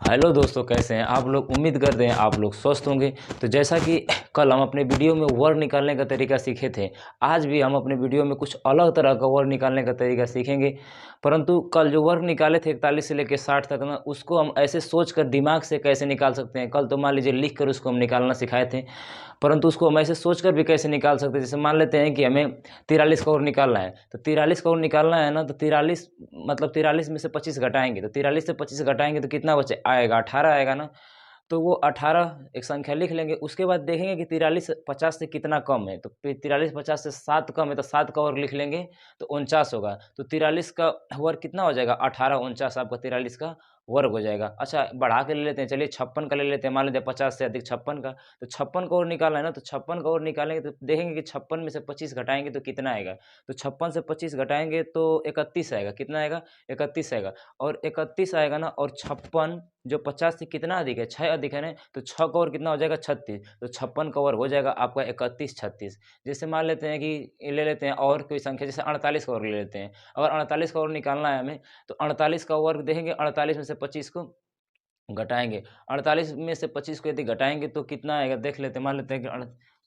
Hello दोस्तों, कैसे हैं आप लोग। उम्मीद करते हैं आप लोग स्वस्थ होंगे। तो जैसा कि कल हम अपने वीडियो में वर्ड निकालने का तरीका सीखे थे, आज भी हम अपने वीडियो में कुछ अलग तरह का वर्ड निकालने का तरीका सीखेंगे। परंतु कल जो वर्ड निकाले थे 41 से लेकर 60 तक ना, उसको हम ऐसे सोच कर दिमाग से कैसे निकाल सकते हैं। कल तो मान लीजिए लिख कर उसको हम निकालना सिखाए थे, परंतु उसको हम ऐसे सोच कर भी कैसे निकाल सकते हैं। जैसे मान लेते हैं कि हमें 43 का और निकालना है, तो 43 का और निकालना है ना, तो 43 मतलब 43 में से 25 घटाएंगे, तो 43 से 25 घटाएंगे तो कितना बचे आएगा, 18 आएगा ना। तो वो 18 एक संख्या लिख लेंगे। उसके बाद देखेंगे कि 43 50 से कितना कम है, तो 43 50 से 7 कम है, तो 7 का वर्ग लिख लेंगे तो 49 होगा। तो 43 का वर्ग कितना हो जाएगा, 18 49 आपका 43 का वर्ग हो जाएगा। अच्छा, बढ़ा के ले लेते हैं, चलिए 56 का ले लेते हैं। मान लीजिए 50 से अधिक 56 का, तो 56 का और निकालना है ना, तो 56 का और निकालेंगे तो देखेंगे कि 56 में से 25 घटाएंगे तो कितना आएगा। तो 56 से 25 घटाएंगे तो 31 आएगा। कितना आएगा, 31 आएगा। और 31 आएगा ना, और 56 जो 50 से कितना अधिक है, 6 अधिक है ना, तो 6 का और कितना हो जाएगा, 36। तो 56 का वर्ग हो जाएगा आपका 31 36। जैसे मान लेते हैं कि ले लेते हैं और कोई संख्या, जैसे 48 का वर्ग ले लेते हैं। अगर 48 का वर्ग निकालना है हमें, तो 48 का वर्ग देखेंगे, 48 में से 25 को घटाएंगे। 48 में से 25 को यदि घटाएंगे तो कितना आएगा, देख लेते हैं। मान लेते हैं कि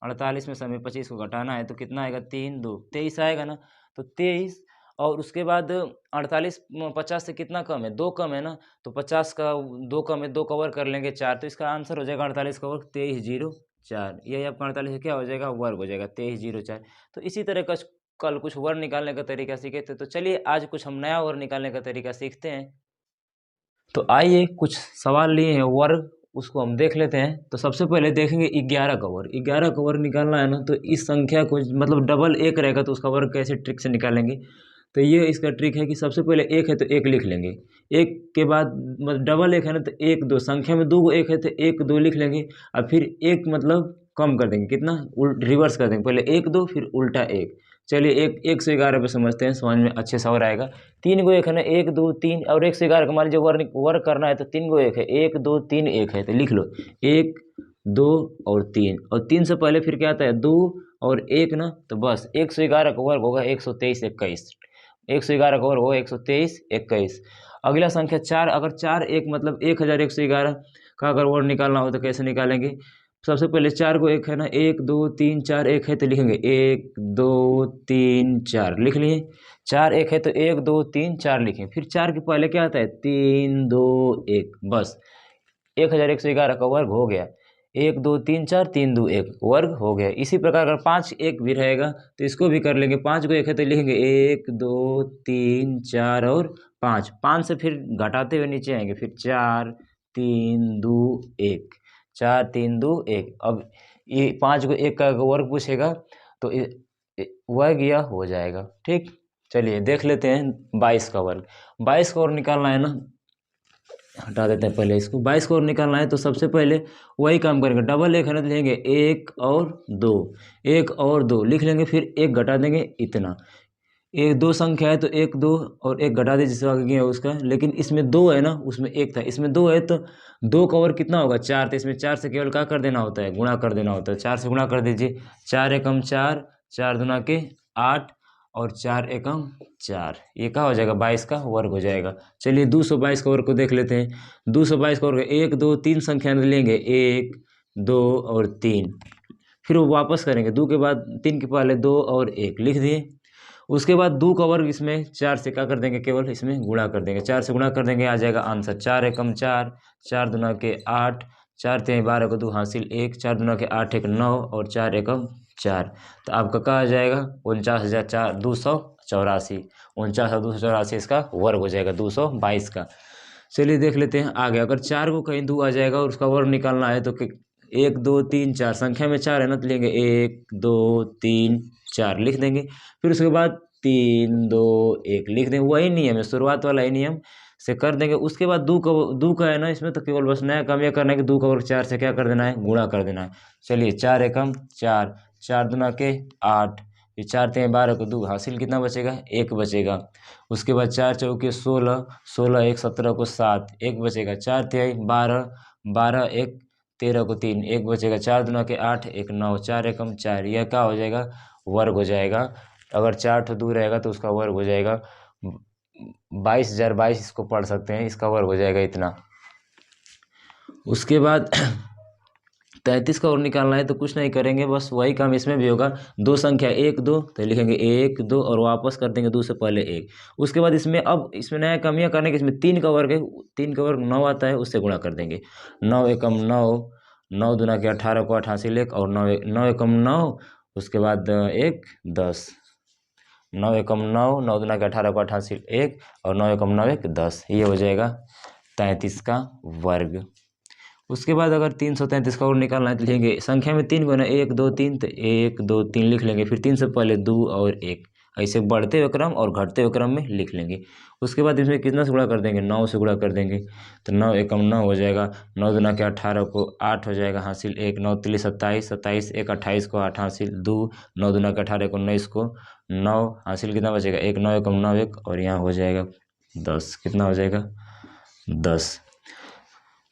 48 में से हमें 25 को घटाना है, तो कितना आएगा, 3 2 23 आएगा ना। तो 23, और उसके बाद 48 50 से कितना कम है, 2 कम है ना, तो 50 का 2 कम है, 2 का वर्ग कर लेंगे 4, तो इसका आंसर हो जाएगा 48 का वर्ग 23 0 4। यही आपका 48 का क्या हो जाएगा, वर्ग हो जाएगा 23 0 4। तो इसी तरह का कल कुछ वर्ग निकालने का तरीका सीखे थे, तो चलिए आज कुछ हम नया वर्ग निकालने का तरीका सीखते हैं। तो आइए कुछ सवाल लिए हैं वर्ग, उसको हम देख लेते हैं। तो सबसे पहले देखेंगे 11 का वर्ग। 11 का वर्ग निकालना है ना, तो इस संख्या को मतलब डबल एक रहेगा तो उसका वर्ग कैसे ट्रिक से निकालेंगे। तो ये इसका ट्रिक है कि सबसे पहले एक है तो एक लिख लेंगे। एक के बाद मतलब डबल एक है ना, तो एक दो, संख्या में दो एक है तो एक दो लिख लेंगे। और फिर एक मतलब कम कर देंगे, कितना रिवर्स कर देंगे, पहले एक दो फिर उल्टा एक। चलिए एक 111 पे समझते हैं, समझ में अच्छे से और आएगा। 3 गो एक है ना, 1 2 3, और 111 का मान लीजिए वर्ग करना है, तो 3 गो एक है, 1 2 3 एक है, तो लिख लो 1 2 और 3। और 3 से पहले फिर क्या आता है, 2 और 1 ना, तो बस 111 का वर्ग होगा 123 21। 111 का वर्ग होगा 123 21। अगला संख्या 4, अगर 4 1 मतलब 1111 का अगर वर्ग निकालना हो तो कैसे निकालेंगे। सबसे पहले 4 को एक है ना, 1 2 3 4 एक है, तो लिखेंगे 1 2 3 4 लिख लिए। 4 एक है तो 1 2 3 4 लिखें। फिर 4 के पहले क्या आता है, 3 2 1, बस 1111 का वर्ग हो गया। 1 2 3 4 3 2 1 वर्ग हो गया। इसी प्रकार अगर 5 1 भी रहेगा तो इसको भी कर लेंगे। 5 को एक है तो लिखेंगे 1 2 3 4 और 5। 5 से फिर घटाते हुए नीचे आएंगे, फिर 4 3 2 1, 4 3 2 1। अब ये 5 को एक का वर्ग पूछेगा तो वर्ग यह हो जाएगा। ठीक, चलिए देख लेते हैं 22 का वर्ग। 22 का वर्ग निकालना है ना, हटा देते हैं पहले इसको। 22 का और निकालना है तो सबसे पहले वही काम करेंगे, डबल एक है ना, तो लेंगे 1 और 2, 1 और 2 लिख लेंगे, फिर एक घटा देंगे इतना। एक दो संख्या है तो 1 2 और एक घटा दे जिससे आगे गया उसका, लेकिन इसमें 2 है ना, उसमें 1 था, इसमें 2 है, तो 2 का वर्ग कितना होगा, 4। तो इसमें 4 से केवल क्या कर देना होता है, गुणा कर देना होता है। 4 से गुणा कर दीजिए, 4 एकम 4, 4 दूना के 8, और 4 एकम 4, ये क्या हो जाएगा, 22 का वर्ग हो जाएगा। चलिए 222 का वर्ग को देख लेते हैं। 222 का वर्ग 1 2 3 संख्या लेंगे, 1 2 और 3, फिर वो वापस करेंगे। 2 के बाद 3 के पहले 2 और 1 लिख दिए। उसके बाद 2 का वर्ग इसमें 4 से क्या कर देंगे, केवल इसमें गुणा कर देंगे। 4 से गुणा कर देंगे, आ जाएगा आंसर 4 एकम 4, 4 दूना के 8, 4 3 12 को 2 हासिल 1, 4 दूना के 8 1 9, और 4 एकम 4। तो आपका क्या आ जाएगा, 49,284। 49,284 इसका वर्ग हो जाएगा 222 का। चलिए देख लेते हैं आगे। अगर 4 को कहीं 2 आ जाएगा और उसका वर्ग निकालना है तो 1 2 3 4, संख्या में 4 है ना, तो लेंगे 1 2 3 4 लिख देंगे। फिर उसके बाद 3 2 1 लिख देंगे। वही नियम है, शुरुआत वाला ही नियम से कर देंगे। उसके बाद 2 का है ना इसमें, तो केवल बस नया काम यह करना है कि 2 का वर्ग 4 से क्या कर देना है, गुणा कर देना है। चलिए 4 एकम 4, 4 दूना के 8, फिर 4 3 12 को 2 हासिल कितना बचेगा, 1 बचेगा। उसके बाद 4 चौके 16, 16 1 17 को 7, 1 बचेगा। 4 तिहाई 12, 12 1 13 को 3, 1 बचेगा। 4 दूना के 8 1 9, 4 एकम 4, यह क्या हो जाएगा, वर्ग हो जाएगा। अगर 4 ठो दूर रहेगा तो उसका वर्ग हो जाएगा 22,022, इसको पढ़ सकते हैं, इसका वर्ग हो जाएगा इतना। उसके बाद 33 का और निकालना है तो कुछ नहीं करेंगे, बस वही काम इसमें भी होगा। दो संख्या 1 2 तो लिखेंगे 1 2 और वापस कर देंगे 2 से पहले 1। उसके बाद इसमें अब इसमें नया काम यह करने के इसमें 3 का वर्ग है, 3 का वर्ग 9 आता है, उससे गुणा कर देंगे। 9 एकम 9, 9 दूना के 18 को 88 लेख और 9 एकम 9, उसके बाद 1 10। 9 एकम 9, 9 दूना के 18 को 88 1 और 9 एकम 9 1 10। ये हो जाएगा 33 का वर्ग। उसके बाद अगर 333 का और निकालना है तो लिखेंगे संख्या में 3 गुना 1 2 3 तो 1 2 3 लिख लेंगे, फिर 3 से पहले 2 और 1, ऐसे बढ़ते हुए क्रम और घटते हुए क्रम में लिख लेंगे। उसके बाद इसमें कितना से गुणा कर देंगे, 9 से गुणा कर देंगे, तो 9 एकम 9 हो जाएगा। 9 दूना के 18 को 8 हो जाएगा हासिल 1, 9 तिली 27, 27 1 28 को 8 हासिल 2, 9 दूना के 18 को 19 को 9 हासिल कितना बचेगा 1, 9 एकम 9 1 और यहाँ हो जाएगा 10। कितना हो जाएगा 10।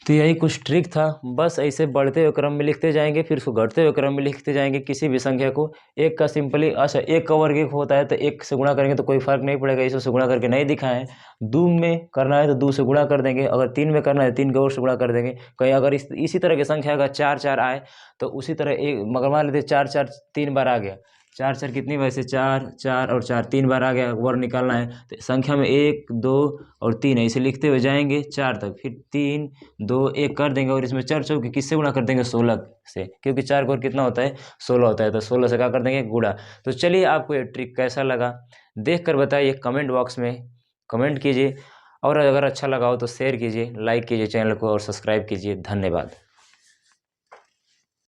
तो यही कुछ ट्रिक था, बस ऐसे बढ़ते हुए क्रम में लिखते जाएंगे, फिर उसको घटते हुए क्रम में लिखते जाएंगे। किसी भी संख्या को एक का सिंपली, अच्छा एक का वर्ग एक होता है तो एक से गुणा करेंगे तो कोई फर्क नहीं पड़ेगा, इसको से गुणा करके नहीं दिखाएं। 2 में करना है तो 2 से गुणा कर देंगे, अगर 3 में करना है 3 का और से गुणा कर देंगे। कहीं अगर इसी तरह की संख्या अगर 4 4 आए तो उसी तरह एक, मगर मान लेते 4 4 3 बार आ गया, 4 4 कितनी वैसे 4 4 और 4 3 बार आ गया, वर्ग निकालना है तो संख्या में 1 2 और 3 ऐसे लिखते हुए जाएंगे 4 तक, फिर 3 2 1 कर देंगे और इसमें 4 चौके किससे गुणा कर देंगे 16 से, क्योंकि 4 का और कितना होता है 16 होता है, तो 16 से क्या कर देंगे गुणा। तो चलिए आपको ये ट्रिक कैसा लगा देख कर बताइए, कमेंट बॉक्स में कमेंट कीजिए, और अगर अच्छा लगा हो तो शेयर कीजिए, लाइक कीजिए चैनल को और सब्सक्राइब कीजिए। धन्यवाद।